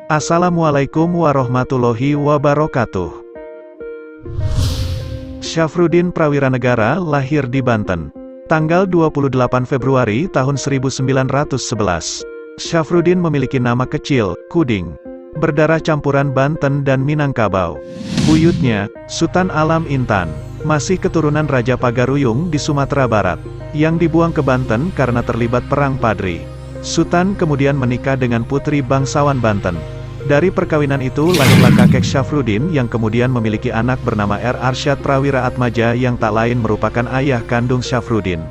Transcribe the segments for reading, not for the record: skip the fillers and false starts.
Assalamualaikum warahmatullahi wabarakatuh. Syafruddin Prawiranegara lahir di Banten, tanggal 28 Februari tahun 1911. Syafruddin memiliki nama kecil, Kuding, berdarah campuran Banten dan Minangkabau. Buyutnya, Sultan Alam Intan, masih keturunan Raja Pagaruyung di Sumatera Barat, yang dibuang ke Banten karena terlibat Perang Padri. Sultan kemudian menikah dengan putri bangsawan Banten. Dari perkawinan itu lahirlah kakek Syafruddin yang kemudian memiliki anak bernama Arsyad Prawira Atmaja yang tak lain merupakan ayah kandung Syafruddin.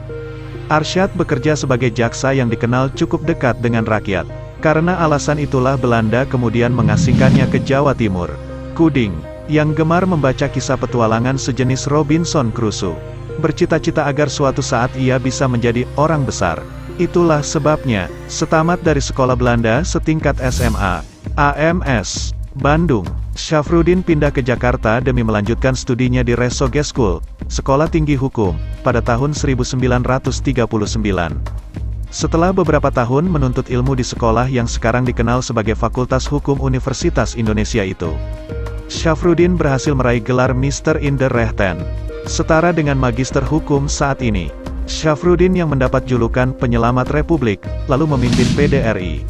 Arsyad bekerja sebagai jaksa yang dikenal cukup dekat dengan rakyat. Karena alasan itulah Belanda kemudian mengasingkannya ke Jawa Timur. Kuding, yang gemar membaca kisah petualangan sejenis Robinson Crusoe, bercita-cita agar suatu saat ia bisa menjadi orang besar. Itulah sebabnya, setamat dari sekolah Belanda setingkat SMA, AMS, Bandung, Syafruddin pindah ke Jakarta demi melanjutkan studinya di Resoge School, Sekolah Tinggi Hukum, pada tahun 1939. Setelah beberapa tahun menuntut ilmu di sekolah yang sekarang dikenal sebagai Fakultas Hukum Universitas Indonesia itu, Syafruddin berhasil meraih gelar Mister in der Rechten, setara dengan Magister Hukum saat ini. Syafruddin yang mendapat julukan Penyelamat Republik, lalu memimpin PDRI.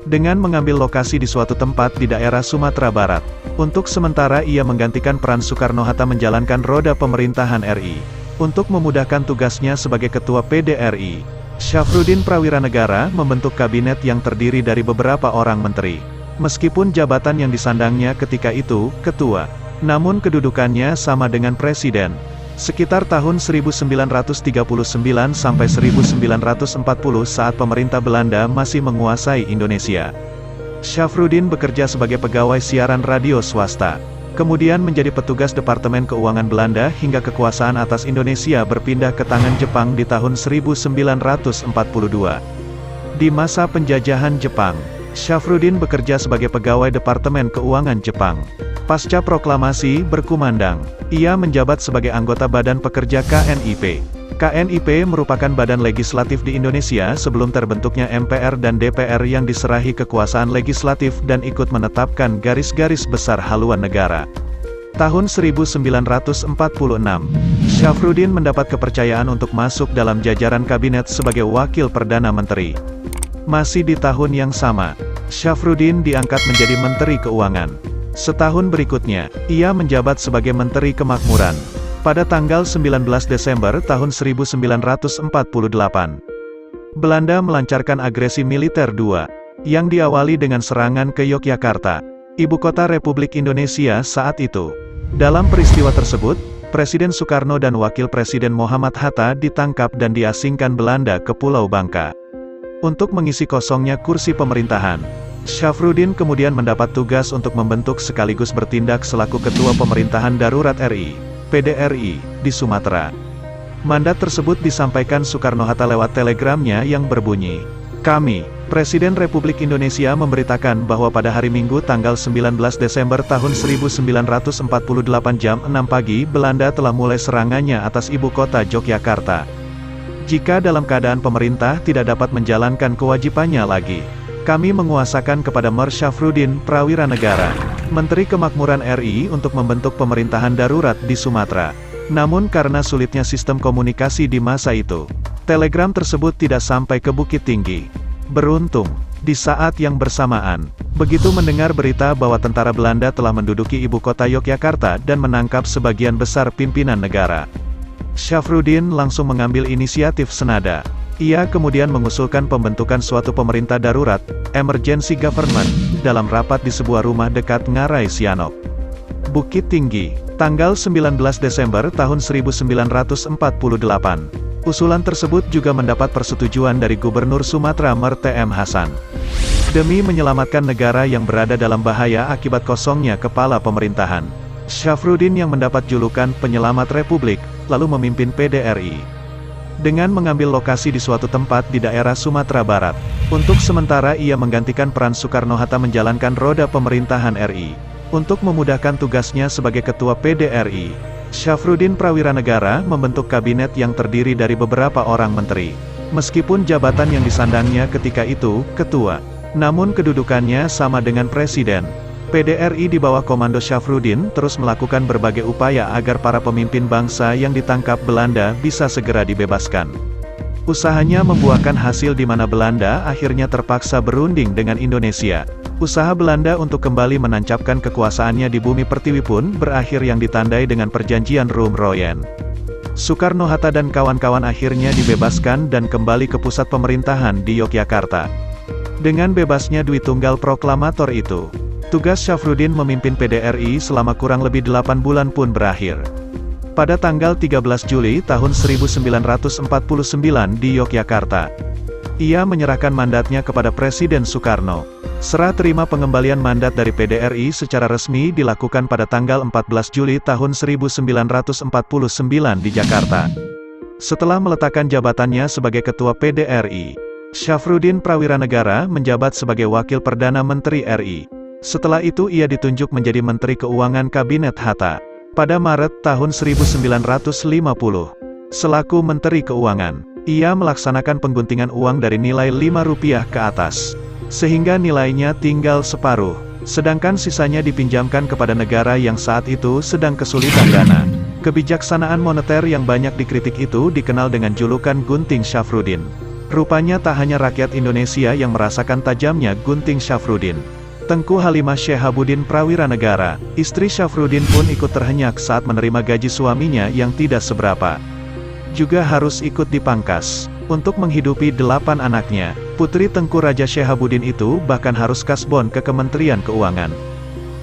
Dengan mengambil lokasi di suatu tempat di daerah Sumatera Barat, untuk sementara ia menggantikan peran Soekarno-Hatta menjalankan roda pemerintahan RI. Untuk memudahkan tugasnya sebagai Ketua PDRI, Syafruddin Prawiranegara membentuk kabinet yang terdiri dari beberapa orang menteri. Meskipun jabatan yang disandangnya ketika itu, ketua, namun kedudukannya sama dengan presiden. Sekitar tahun 1939 sampai 1940 saat pemerintah Belanda masih menguasai Indonesia, Syafruddin bekerja sebagai pegawai siaran radio swasta, kemudian menjadi petugas Departemen Keuangan Belanda hingga kekuasaan atas Indonesia berpindah ke tangan Jepang di tahun 1942. Di masa penjajahan Jepang, Syafruddin bekerja sebagai pegawai Departemen Keuangan Jepang. Pasca proklamasi berkumandang, ia menjabat sebagai anggota Badan Pekerja KNIP. KNIP merupakan badan legislatif di Indonesia sebelum terbentuknya MPR dan DPR yang diserahi kekuasaan legislatif dan ikut menetapkan garis-garis besar haluan negara. Tahun 1946, Syafruddin mendapat kepercayaan untuk masuk dalam jajaran kabinet sebagai Wakil Perdana Menteri. Masih di tahun yang sama, Syafruddin diangkat menjadi Menteri Keuangan. Setahun berikutnya, ia menjabat sebagai Menteri Kemakmuran. Pada tanggal 19 Desember tahun 1948, Belanda melancarkan agresi militer II, yang diawali dengan serangan ke Yogyakarta, ibu kota Republik Indonesia saat itu. Dalam peristiwa tersebut, Presiden Soekarno dan Wakil Presiden Muhammad Hatta ditangkap dan diasingkan Belanda ke Pulau Bangka. Untuk mengisi kosongnya kursi pemerintahan, Syafruddin kemudian mendapat tugas untuk membentuk sekaligus bertindak selaku Ketua Pemerintahan Darurat RI, PDRI, di Sumatera. Mandat tersebut disampaikan Soekarno-Hatta lewat telegramnya yang berbunyi, "Kami, Presiden Republik Indonesia memberitakan bahwa pada hari Minggu tanggal 19 Desember tahun 1948 jam 6 pagi Belanda telah mulai serangannya atas ibu kota Yogyakarta. Jika dalam keadaan pemerintah tidak dapat menjalankan kewajibannya lagi, kami menguasakan kepada Mer Syafruddin Prawiranegara, Menteri Kemakmuran RI untuk membentuk pemerintahan darurat di Sumatera. Namun karena sulitnya sistem komunikasi di masa itu, telegram tersebut tidak sampai ke Bukit Tinggi. Beruntung, di saat yang bersamaan, begitu mendengar berita bahwa tentara Belanda telah menduduki ibu kota Yogyakarta dan menangkap sebagian besar pimpinan negara, Syafruddin langsung mengambil inisiatif senada. Ia kemudian mengusulkan pembentukan suatu pemerintah darurat, emergency government, dalam rapat di sebuah rumah dekat Ngarai Sianok, Bukit Tinggi, tanggal 19 Desember tahun 1948. Usulan tersebut juga mendapat persetujuan dari Gubernur Sumatera Mer TM Hasan. Demi menyelamatkan negara yang berada dalam bahaya akibat kosongnya kepala pemerintahan, Syafruddin yang mendapat julukan Penyelamat Republik, lalu memimpin PDRI. Dengan mengambil lokasi di suatu tempat di daerah Sumatera Barat, untuk sementara ia menggantikan peran Soekarno-Hatta menjalankan roda pemerintahan RI. Untuk memudahkan tugasnya sebagai Ketua PDRI, Syafruddin Prawiranegara membentuk kabinet yang terdiri dari beberapa orang menteri. Meskipun jabatan yang disandangnya ketika itu, ketua, Namun kedudukannya sama dengan presiden. PDRI di bawah komando Syafruddin terus melakukan berbagai upaya agar para pemimpin bangsa yang ditangkap Belanda bisa segera dibebaskan. Usahanya membuahkan hasil di mana Belanda akhirnya terpaksa berunding dengan Indonesia. Usaha Belanda untuk kembali menancapkan kekuasaannya di bumi pertiwi pun berakhir yang ditandai dengan perjanjian Roem-Royen. Soekarno-Hatta dan kawan-kawan akhirnya dibebaskan dan kembali ke pusat pemerintahan di Yogyakarta. Dengan bebasnya Dwi Tunggal Proklamator itu, tugas Syafruddin memimpin PDRI selama kurang lebih 8 bulan pun berakhir. Pada tanggal 13 Juli tahun 1949 di Yogyakarta, ia menyerahkan mandatnya kepada Presiden Soekarno. Serah terima pengembalian mandat dari PDRI secara resmi dilakukan pada tanggal 14 Juli tahun 1949 di Jakarta. Setelah meletakkan jabatannya sebagai Ketua PDRI, Syafruddin Prawiranegara menjabat sebagai Wakil Perdana Menteri RI. Setelah itu ia ditunjuk menjadi Menteri Keuangan Kabinet Hatta. Pada Maret tahun 1950, selaku Menteri Keuangan, ia melaksanakan pengguntingan uang dari nilai Rp5 ke atas, sehingga nilainya tinggal separuh, sedangkan sisanya dipinjamkan kepada negara yang saat itu sedang kesulitan dana. Kebijaksanaan moneter yang banyak dikritik itu dikenal dengan julukan Gunting Syafruddin. Rupanya tak hanya rakyat Indonesia yang merasakan tajamnya gunting Syafruddin. Tengku Halimah Syehabuddin Prawiranegara, istri Syafruddin pun ikut terhenyak saat menerima gaji suaminya yang tidak seberapa. Juga harus ikut dipangkas. Untuk menghidupi 8 anaknya, putri Tengku Raja Syehabuddin itu bahkan harus kasbon ke Kementerian Keuangan.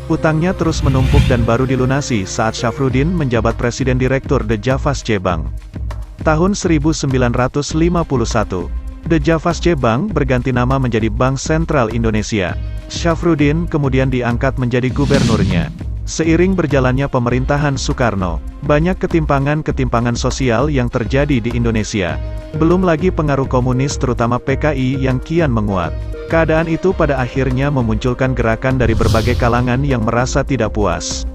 Utangnya terus menumpuk dan baru dilunasi saat Syafruddin menjabat Presiden Direktur The Javasche Bank. Tahun 1951, The Javasche Bank berganti nama menjadi Bank Sentral Indonesia. Syafruddin kemudian diangkat menjadi gubernurnya. Seiring berjalannya pemerintahan Soekarno, banyak ketimpangan-ketimpangan sosial yang terjadi di Indonesia. Belum lagi pengaruh komunis terutama PKI yang kian menguat. Keadaan itu pada akhirnya memunculkan gerakan dari berbagai kalangan yang merasa tidak puas.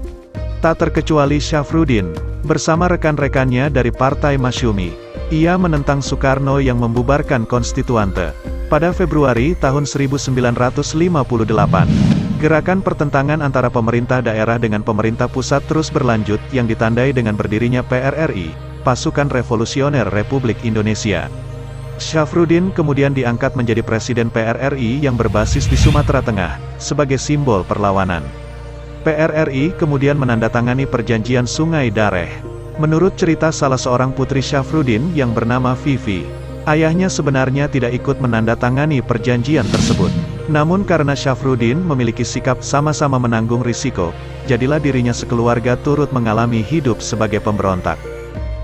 Tak terkecuali Syafruddin, bersama rekan-rekannya dari Partai Masyumi. Ia menentang Soekarno yang membubarkan Konstituante. Pada Februari tahun 1958, gerakan pertentangan antara pemerintah daerah dengan pemerintah pusat terus berlanjut yang ditandai dengan berdirinya PRRI, Pasukan Revolusioner Republik Indonesia. Syafruddin kemudian diangkat menjadi Presiden PRRI yang berbasis di Sumatera Tengah, sebagai simbol perlawanan. PRRI kemudian menandatangani Perjanjian Sungai Dareh. Menurut cerita salah seorang putri Syafruddin yang bernama Vivi, ayahnya sebenarnya tidak ikut menandatangani perjanjian tersebut. Namun karena Syafruddin memiliki sikap sama-sama menanggung risiko, jadilah dirinya sekeluarga turut mengalami hidup sebagai pemberontak.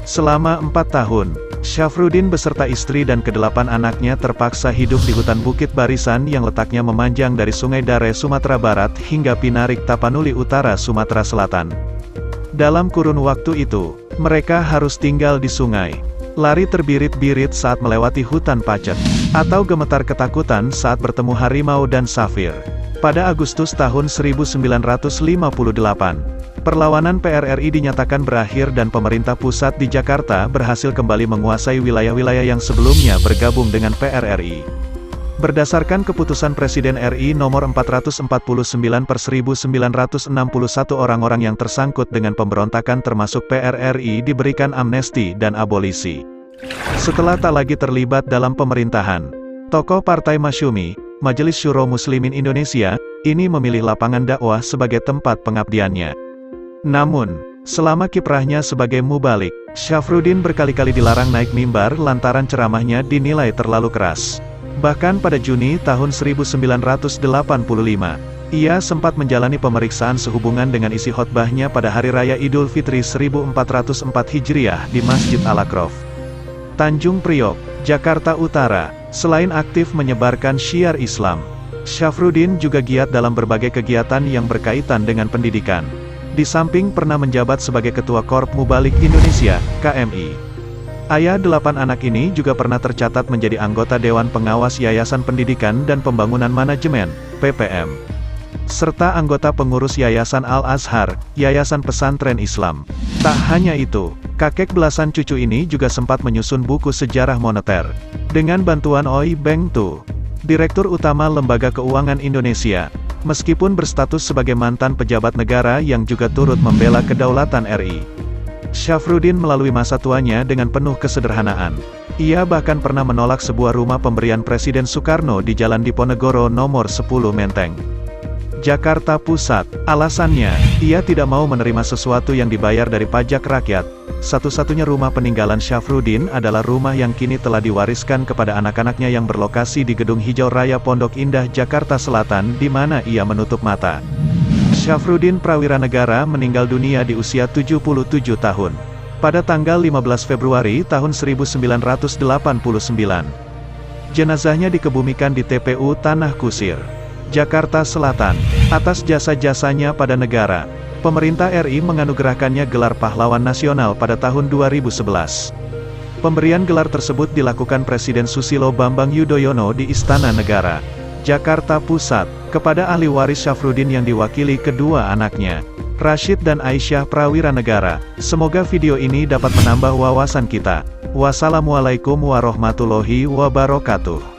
Selama 4 tahun, Syafruddin beserta istri dan ke-8 anaknya terpaksa hidup di hutan Bukit Barisan yang letaknya memanjang dari Sungai Dareh Sumatera Barat hingga Pinarik Tapanuli Utara Sumatera Selatan. Dalam kurun waktu itu, mereka harus tinggal di sungai, lari terbirit-birit saat melewati hutan pacet, atau gemetar ketakutan saat bertemu harimau dan safir. Pada Agustus tahun 1958, perlawanan PRRI dinyatakan berakhir dan pemerintah pusat di Jakarta berhasil kembali menguasai wilayah-wilayah yang sebelumnya bergabung dengan PRRI. Berdasarkan keputusan Presiden RI nomor 449/1961, orang-orang yang tersangkut dengan pemberontakan termasuk PRRI diberikan amnesti dan abolisi. Setelah tak lagi terlibat dalam pemerintahan, tokoh Partai Masyumi, Majelis Syuro Muslimin Indonesia, ini memilih lapangan dakwah sebagai tempat pengabdiannya. Namun, selama kiprahnya sebagai mubalik, Syafruddin berkali-kali dilarang naik mimbar lantaran ceramahnya dinilai terlalu keras. Bahkan pada Juni tahun 1985, ia sempat menjalani pemeriksaan sehubungan dengan isi khotbahnya pada Hari Raya Idul Fitri 1404 Hijriah di Masjid Al-Akraf, Tanjung Priok, Jakarta Utara. Selain aktif menyebarkan syiar Islam, Syafruddin juga giat dalam berbagai kegiatan yang berkaitan dengan pendidikan. Di samping pernah menjabat sebagai Ketua Korp Mubalik Indonesia, KMI. Ayah 8 anak ini juga pernah tercatat menjadi anggota Dewan Pengawas Yayasan Pendidikan dan Pembangunan Manajemen, PPM. Serta anggota pengurus Yayasan Al-Azhar, Yayasan Pesantren Islam. Tak hanya itu, kakek belasan cucu ini juga sempat menyusun buku sejarah moneter. Dengan bantuan Oi Beng Tu, Direktur Utama Lembaga Keuangan Indonesia. Meskipun berstatus sebagai mantan pejabat negara yang juga turut membela kedaulatan RI, Syafruddin melalui masa tuanya dengan penuh kesederhanaan. Ia bahkan pernah menolak sebuah rumah pemberian Presiden Soekarno di Jalan Diponegoro nomor 10 Menteng, Jakarta Pusat. Alasannya, ia tidak mau menerima sesuatu yang dibayar dari pajak rakyat. Satu-satunya rumah peninggalan Syafruddin adalah rumah yang kini telah diwariskan kepada anak-anaknya yang berlokasi di Gedung Hijau Raya Pondok Indah, Jakarta Selatan, di mana ia menutup mata. Syafruddin Prawiranegara meninggal dunia di usia 77 tahun. Pada tanggal 15 Februari tahun 1989. Jenazahnya dikebumikan di TPU Tanah Kusir, Jakarta Selatan. Atas jasa-jasanya pada negara, pemerintah RI menganugerahkannya gelar Pahlawan Nasional pada tahun 2011. Pemberian gelar tersebut dilakukan Presiden Susilo Bambang Yudhoyono di Istana Negara, Jakarta Pusat, kepada ahli waris Syafruddin yang diwakili kedua anaknya, Rashid dan Aisyah Prawiranegara. Semoga video ini dapat menambah wawasan kita. Wassalamualaikum warahmatullahi wabarakatuh.